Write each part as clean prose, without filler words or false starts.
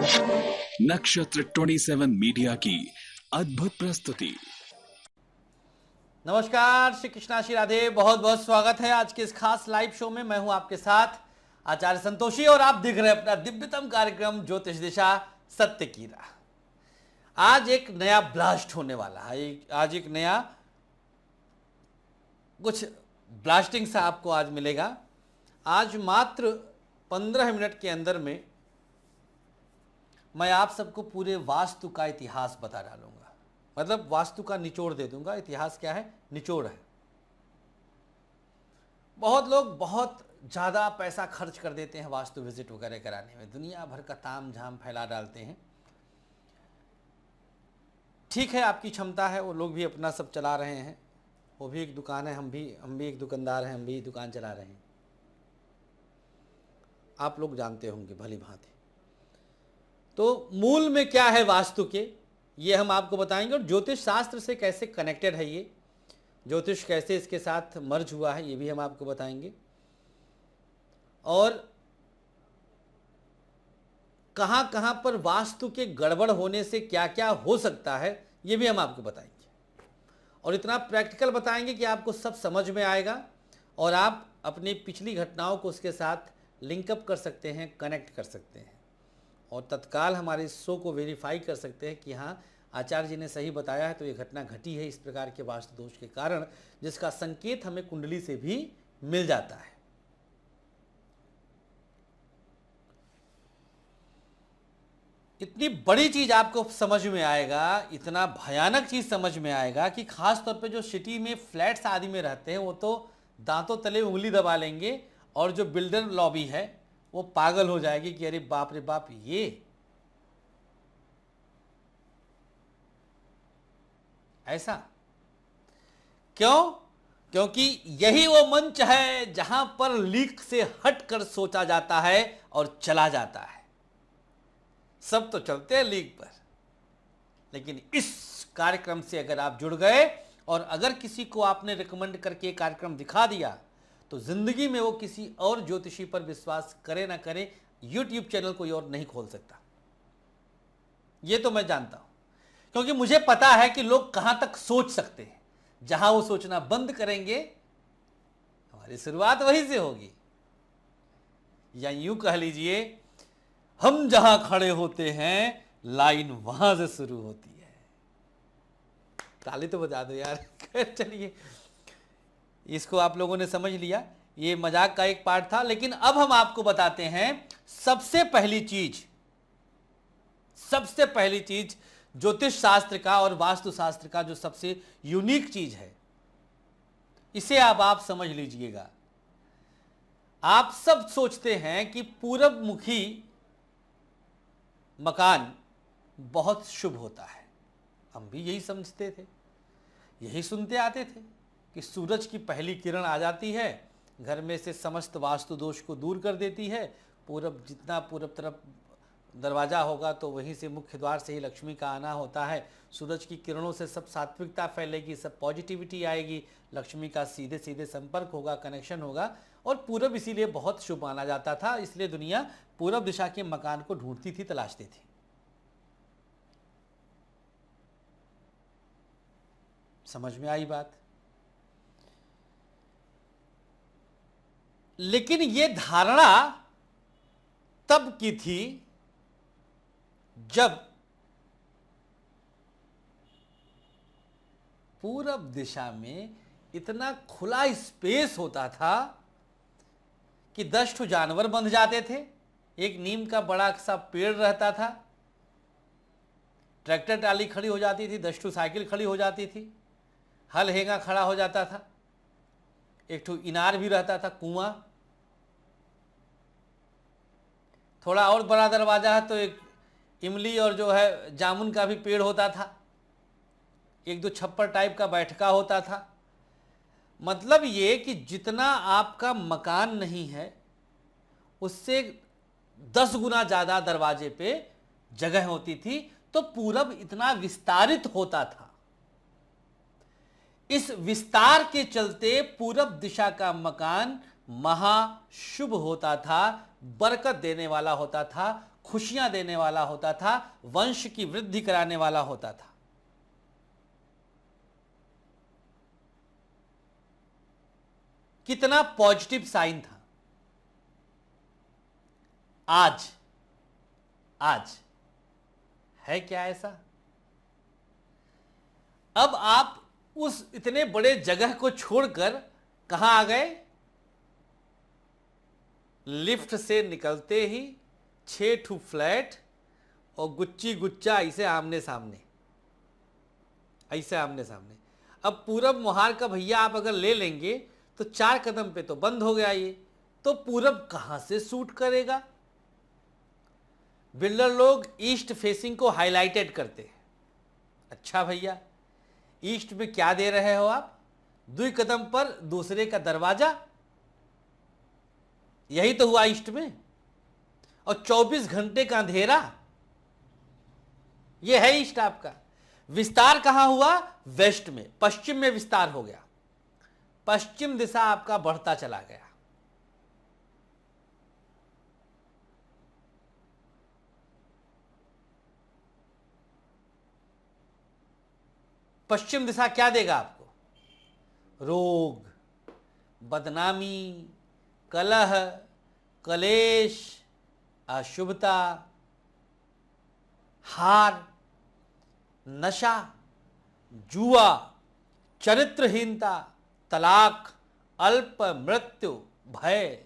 नक्षत्र 27 मीडिया की अद्भुत प्रस्तुति। नमस्कार, श्री कृष्णा श्री राधे, बहुत बहुत स्वागत है आज के इस खास लाइव शो में। मैं हूं आपके साथ आचार्य संतोषी और आप देख रहे हैं अपना दिव्यतम कार्यक्रम ज्योतिष दिशा सत्य की राह। आज एक नया ब्लास्ट होने वाला है। आज एक नया कुछ ब्लास्टिंग सा आपको आज मिलेगा। आज मात्र 15 मिनट के अंदर में मैं आप सबको पूरे वास्तु का इतिहास बता डालूंगा। मतलब वास्तु का निचोड़ दे दूंगा। इतिहास क्या है? निचोड़ है। बहुत लोग बहुत ज़्यादा पैसा खर्च कर देते हैं वास्तु विजिट वगैरह कराने में, दुनिया भर का ताम झाम फैला डालते हैं। ठीक है, आपकी क्षमता है, वो लोग भी अपना सब चला रहे हैं, वो भी एक दुकान है, हम भी एक दुकानदार हैं, हम भी दुकान चला रहे हैं। आप लोग जानते होंगे भली भांति। तो मूल में क्या है वास्तु के, ये हम आपको बताएंगे। और ज्योतिष शास्त्र से कैसे कनेक्टेड है ये, ज्योतिष कैसे इसके साथ मर्ज हुआ है, ये भी हम आपको बताएंगे। और कहां कहां पर वास्तु के गड़बड़ होने से क्या क्या हो सकता है, ये भी हम आपको बताएंगे। और इतना प्रैक्टिकल बताएंगे कि आपको सब समझ में आएगा और आप अपनी पिछली घटनाओं को उसके साथ लिंकअप कर सकते हैं, कनेक्ट कर सकते हैं और तत्काल हमारे इस शो को वेरीफाई कर सकते हैं कि हाँ, आचार्य जी ने सही बताया है, तो ये घटना घटी है इस प्रकार के वास्तु दोष के कारण, जिसका संकेत हमें कुंडली से भी मिल जाता है। इतनी बड़ी चीज आपको समझ में आएगा, इतना भयानक चीज समझ में आएगा कि खास तौर पे जो सिटी में फ्लैट्स आदि में रहते हैं वो तो दांतों तले उंगली दबा लेंगे, और जो बिल्डर लॉबी है वो पागल हो जाएगी कि अरे बाप रे बाप, ये ऐसा क्यों? क्योंकि यही वो मंच है जहां पर लीक से हटकर सोचा जाता है और चला जाता है। सब तो चलते हैं लीक पर, लेकिन इस कार्यक्रम से अगर आप जुड़ गए और अगर किसी को आपने रिकमेंड करके कार्यक्रम दिखा दिया, तो जिंदगी में वो किसी और ज्योतिषी पर विश्वास करे ना करे, यूट्यूब चैनल कोई और नहीं खोल सकता। ये तो मैं जानता हूं, क्योंकि मुझे पता है कि लोग कहां तक सोच सकते हैं। जहां वो सोचना बंद करेंगे, हमारी शुरुआत वहीं से होगी। या यूं कह लीजिए, हम जहां खड़े होते हैं लाइन वहां से शुरू होती है। ताली तो बजा दो यार। चलिए, इसको आप लोगों ने समझ लिया, ये मजाक का एक पार्ट था। लेकिन अब हम आपको बताते हैं सबसे पहली चीज ज्योतिष शास्त्र का और वास्तु शास्त्र का जो सबसे यूनिक चीज है, इसे आप समझ लीजिएगा। आप सब सोचते हैं कि पूरब मुखी मकान बहुत शुभ होता है। हम भी यही समझते थे, यही सुनते आते थे कि सूरज की पहली किरण आ जाती है, घर में से समस्त वास्तु दोष को दूर कर देती है। पूरब, जितना पूरब तरफ दरवाज़ा होगा तो वहीं से मुख्य द्वार से ही लक्ष्मी का आना होता है। सूरज की किरणों से सब सात्विकता फैलेगी, सब पॉजिटिविटी आएगी, लक्ष्मी का सीधे सीधे संपर्क होगा, कनेक्शन होगा। और पूरब इसीलिए बहुत शुभ माना जाता था, इसलिए दुनिया पूरब दिशा के मकान को ढूंढती थी, तलाशती थी। समझ में आई बात? लेकिन यह धारणा तब की थी जब पूरब दिशा में इतना खुला स्पेस होता था कि 10 ठो जानवर बंध जाते थे, एक नीम का बड़ा सा पेड़ रहता था, ट्रैक्टर ट्राली खड़ी हो जाती थी, 10 ठो साइकिल खड़ी हो जाती थी, हल हेंगा खड़ा हो जाता था, एक ठो इनार भी रहता था, कुआं। थोड़ा और बड़ा दरवाजा है तो एक इमली और जो है जामुन का भी पेड़ होता था, एक दो छप्पर टाइप का बैठका होता था। मतलब ये कि जितना आपका मकान नहीं है, उससे 10 गुना ज्यादा दरवाजे पे जगह होती थी, तो पूरब इतना विस्तारित होता था। इस विस्तार के चलते पूरब दिशा का मकान महाशुभ होता था, बरकत देने वाला होता था, खुशियां देने वाला होता था, वंश की वृद्धि कराने वाला होता था। कितना पॉजिटिव साइन था। आज आज है क्या ऐसा? अब आप उस इतने बड़े जगह को छोड़कर कहां आ गए? लिफ्ट से निकलते ही 6 फ्लैट और गुच्ची गुच्चा ऐसे आमने सामने, ऐसे आमने सामने। अब पूरब मोहार का भैया आप अगर ले लेंगे तो 4 कदम पे तो बंद हो गया ये, तो पूरब कहां से सूट करेगा? बिल्डर लोग ईस्ट फेसिंग को हाईलाइटेड करते हैं। अच्छा भैया, ईस्ट में क्या दे रहे हो आप? 2 कदम पर दूसरे का दरवाजा, यही तो हुआ ईस्ट में। और 24 घंटे का अंधेरा, यह है ईस्ट आपका। विस्तार कहां हुआ? वेस्ट में, पश्चिम में विस्तार हो गया। पश्चिम दिशा आपका बढ़ता चला गया। पश्चिम दिशा क्या देगा आपको? रोग, बदनामी, कलह, कलेश, अशुभता, हार, नशा, जुआ, चरित्रहीनता, तलाक, अल्प मृत्यु, भय,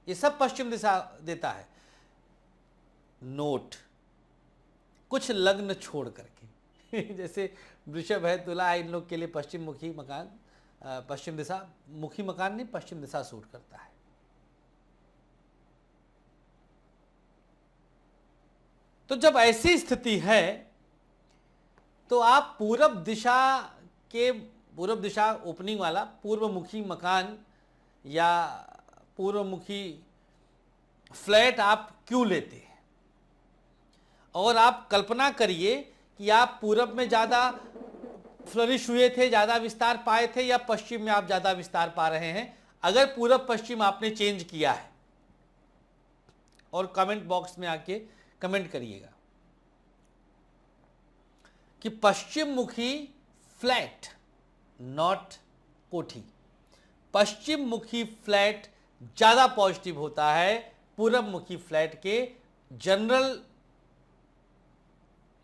ये सब पश्चिम दिशा देता है। नोट, कुछ लग्न छोड़ करके जैसे वृषभ है, तुला है, इन लोग के लिए पश्चिम मुखी मकान, पश्चिम दिशा मुखी मकान नहीं, पश्चिम दिशा सूट करता है। तो जब ऐसी स्थिति है तो आप पूरब दिशा ओपनिंग वाला पूर्वमुखी मकान या पूर्वमुखी फ्लैट आप क्यों लेते हैं? और आप कल्पना करिए कि आप पूरब में ज़्यादा फ्लरिश हुए थे, ज़्यादा विस्तार पाए थे, या पश्चिम में आप ज़्यादा विस्तार पा रहे हैं। अगर पूरब पश्चिम आपने चेंज किया है, और कमेंट बॉक्स में आके कमेंट करिएगा कि पश्चिम मुखी फ्लैट, नॉट कोठी, पश्चिम मुखी फ्लैट ज़्यादा पॉजिटिव होता है पूरब मुखी फ्लैट के जनरल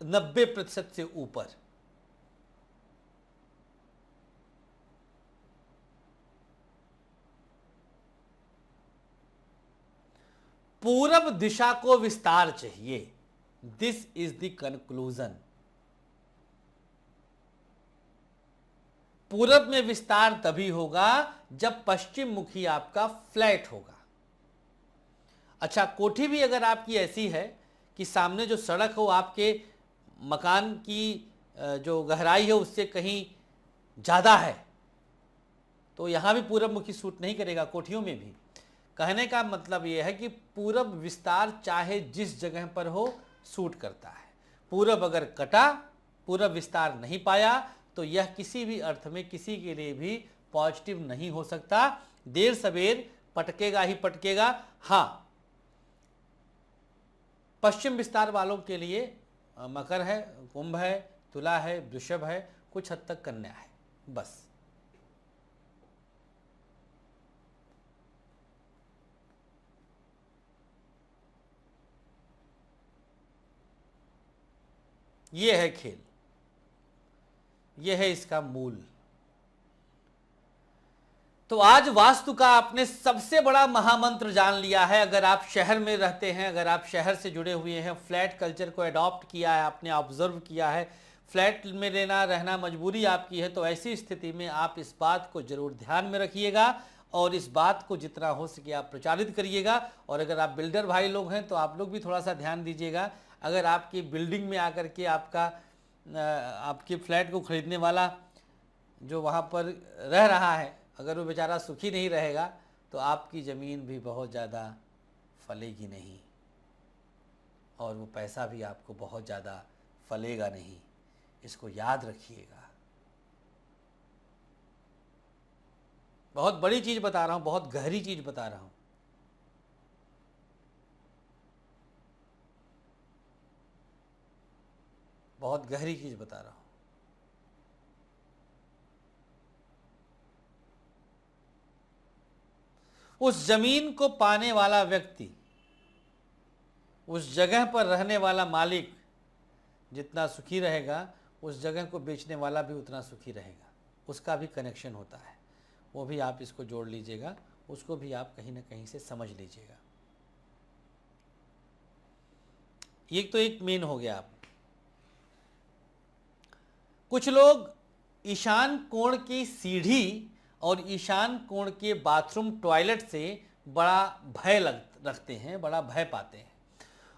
90% से ऊपर। पूरब दिशा को विस्तार चाहिए। This is the conclusion. पूरब में विस्तार तभी होगा जब पश्चिम मुखी आपका फ्लैट होगा। अच्छा, कोठी भी अगर आपकी ऐसी है कि सामने जो सड़क हो आपके मकान की जो गहराई है उससे कहीं ज़्यादा है, तो यहाँ भी पूरब मुखी सूट नहीं करेगा, कोठियों में भी। कहने का मतलब यह है कि पूरब विस्तार चाहे जिस जगह पर हो सूट करता है। पूरब अगर कटा, पूरब विस्तार नहीं पाया, तो यह किसी भी अर्थ में किसी के लिए भी पॉजिटिव नहीं हो सकता। देर सवेर पटकेगा ही पटकेगा। हाँ, पश्चिम विस्तार वालों के लिए मकर है, कुंभ है, तुला है, वृषभ है, कुछ हद तक कन्या है, बस। ये है खेल, ये है इसका मूल। तो आज वास्तु का आपने सबसे बड़ा महामंत्र जान लिया है। अगर आप शहर में रहते हैं, अगर आप शहर से जुड़े हुए हैं, फ्लैट कल्चर को अडॉप्ट किया है, आपने ऑब्जर्व किया है, फ्लैट में रहना मजबूरी आपकी है, तो ऐसी स्थिति में आप इस बात को जरूर ध्यान में रखिएगा और इस बात को जितना हो सके आप प्रचारित करिएगा। और अगर आप बिल्डर भाई लोग हैं तो आप लोग भी थोड़ा सा ध्यान दीजिएगा। अगर आपकी बिल्डिंग में आकर के आपके फ्लैट को खरीदने वाला जो वहाँ पर रह रहा है, अगर वो बेचारा सुखी नहीं रहेगा तो आपकी ज़मीन भी बहुत ज़्यादा फलेगी नहीं और वो पैसा भी आपको बहुत ज़्यादा फलेगा नहीं। इसको याद रखिएगा। बहुत बड़ी चीज़ बता रहा हूँ, बहुत गहरी चीज़ बता रहा हूँ। बहुत गहरी चीज बता रहा हूं। उस जमीन को पाने वाला व्यक्ति, उस जगह पर रहने वाला मालिक जितना सुखी रहेगा, उस जगह को बेचने वाला भी उतना सुखी रहेगा। उसका भी कनेक्शन होता है, वो भी आप इसको जोड़ लीजिएगा, उसको भी आप कहीं ना कहीं से समझ लीजिएगा। ये तो एक मेन हो गया। आप कुछ लोग ईशान कोण की सीढ़ी और ईशान कोण के बाथरूम टॉयलेट से बड़ा भय रखते हैं, बड़ा भय पाते हैं,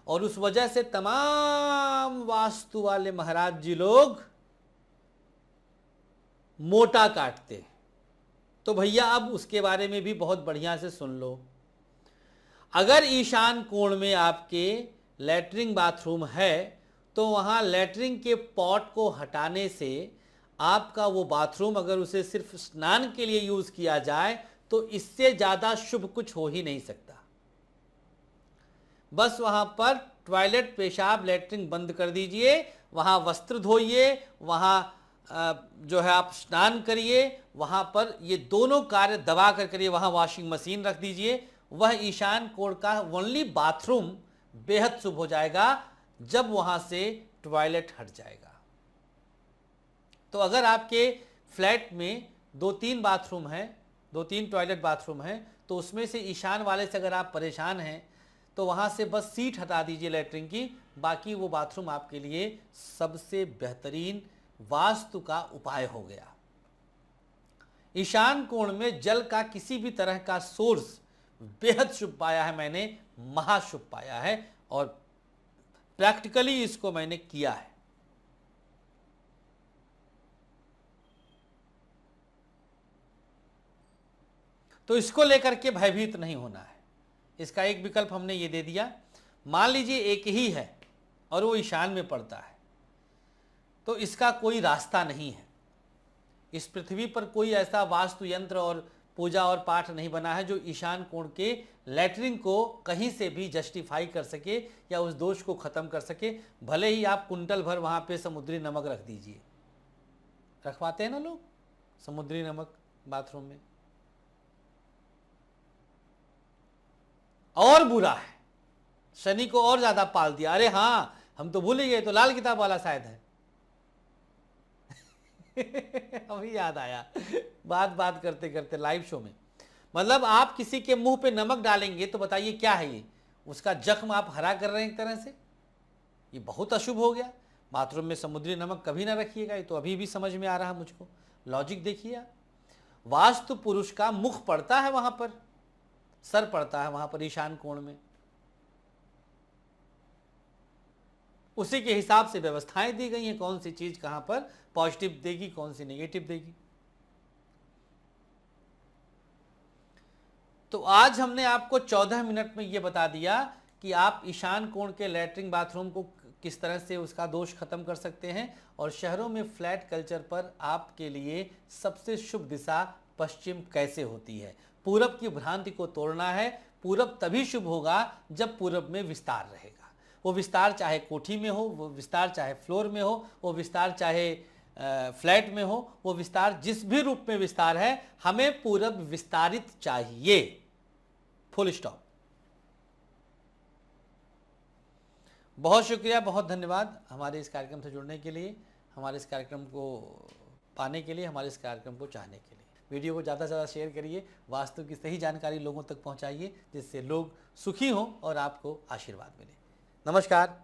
और उस वजह से तमाम वास्तु वाले महाराज जी लोग मोटा काटते हैं। तो भैया अब उसके बारे में भी बहुत बढ़िया से सुन लो। अगर ईशान कोण में आपके लैट्रिन बाथरूम है तो वहां लैट्रिन के पॉट को हटाने से आपका वो बाथरूम, अगर उसे सिर्फ स्नान के लिए यूज किया जाए तो इससे ज्यादा शुभ कुछ हो ही नहीं सकता। बस वहां पर टॉयलेट, पेशाब, लैट्रिन बंद कर दीजिए, वहां वस्त्र धोइए, वहां जो है आप स्नान करिए, वहां पर ये दोनों कार्य दबा कर करिए, वहां वॉशिंग मशीन रख दीजिए। वह ईशान कोण का ओनली बाथरूम बेहद शुभ हो जाएगा जब वहां से टॉयलेट हट जाएगा। तो अगर आपके फ्लैट में 2-3 बाथरूम हैं, 2-3 टॉयलेट बाथरूम हैं, तो उसमें से ईशान वाले से अगर आप परेशान हैं तो वहां से बस सीट हटा दीजिए लैट्रिन की, बाकी वो बाथरूम आपके लिए सबसे बेहतरीन वास्तु का उपाय हो गया। ईशान कोण में जल का किसी भी तरह का सोर्स बेहद शुभ पाया है मैंने, महाशुभ पाया है, और प्रैक्टिकली इसको मैंने किया है। तो इसको लेकर के भयभीत नहीं होना है। इसका एक विकल्प हमने ये दे दिया। मान लीजिए एक ही है और वो ईशान में पड़ता है, तो इसका कोई रास्ता नहीं है। इस पृथ्वी पर कोई ऐसा वास्तु यंत्र और पूजा और पाठ नहीं बना है जो ईशान कोण के लैट्रिन को कहीं से भी जस्टिफाई कर सके या उस दोष को खत्म कर सके। भले ही आप कुंटल भर वहां पे समुद्री नमक रख दीजिए, रखवाते हैं ना लोग समुद्री नमक बाथरूम में। और बुरा है, शनि को और ज्यादा पाल दिया। अरे हाँ, हम तो भूल ही गए, तो लाल किताब वाला शायद है। अभी याद आया बात करते करते लाइव शो में। मतलब आप किसी के मुंह पे नमक डालेंगे तो बताइए क्या है ये, उसका जख्म आप हरा कर रहे हैं एक तरह से। ये बहुत अशुभ हो गया। बाथरूम में समुद्री नमक कभी ना रखिएगा, ये तो अभी भी समझ में आ रहा मुझको। लॉजिक देखिए आप, वास्तु पुरुष का मुख पड़ता है वहां पर, सर पड़ता है वहां पर ईशान कोण में, उसी के हिसाब से व्यवस्थाएं दी गई हैं, कौन सी चीज कहां पर पॉजिटिव देगी, कौन सी नेगेटिव देगी। तो आज हमने आपको 14 मिनट में यह बता दिया कि आप ईशान कोण के लैट्रिन बाथरूम को किस तरह से उसका दोष खत्म कर सकते हैं, और शहरों में फ्लैट कल्चर पर आपके लिए सबसे शुभ दिशा पश्चिम कैसे होती है। पूरब की भ्रांति को तोड़ना है। पूरब तभी शुभ होगा जब पूरब में विस्तार रहेगा। वो विस्तार चाहे कोठी में हो, वो विस्तार चाहे फ्लोर में हो, वो विस्तार चाहे फ्लैट में हो, वो विस्तार जिस भी रूप में विस्तार है, हमें पूरब विस्तारित चाहिए, फुल स्टॉप। बहुत शुक्रिया, बहुत धन्यवाद हमारे इस कार्यक्रम से जुड़ने के लिए, हमारे इस कार्यक्रम को पाने के लिए, हमारे इस कार्यक्रम को चाहने के लिए। वीडियो को ज़्यादा से ज़्यादा शेयर करिए, वास्तु की सही जानकारी लोगों तक पहुंचाइए, जिससे लोग सुखी हों और आपको आशीर्वाद मिले। नमस्कार।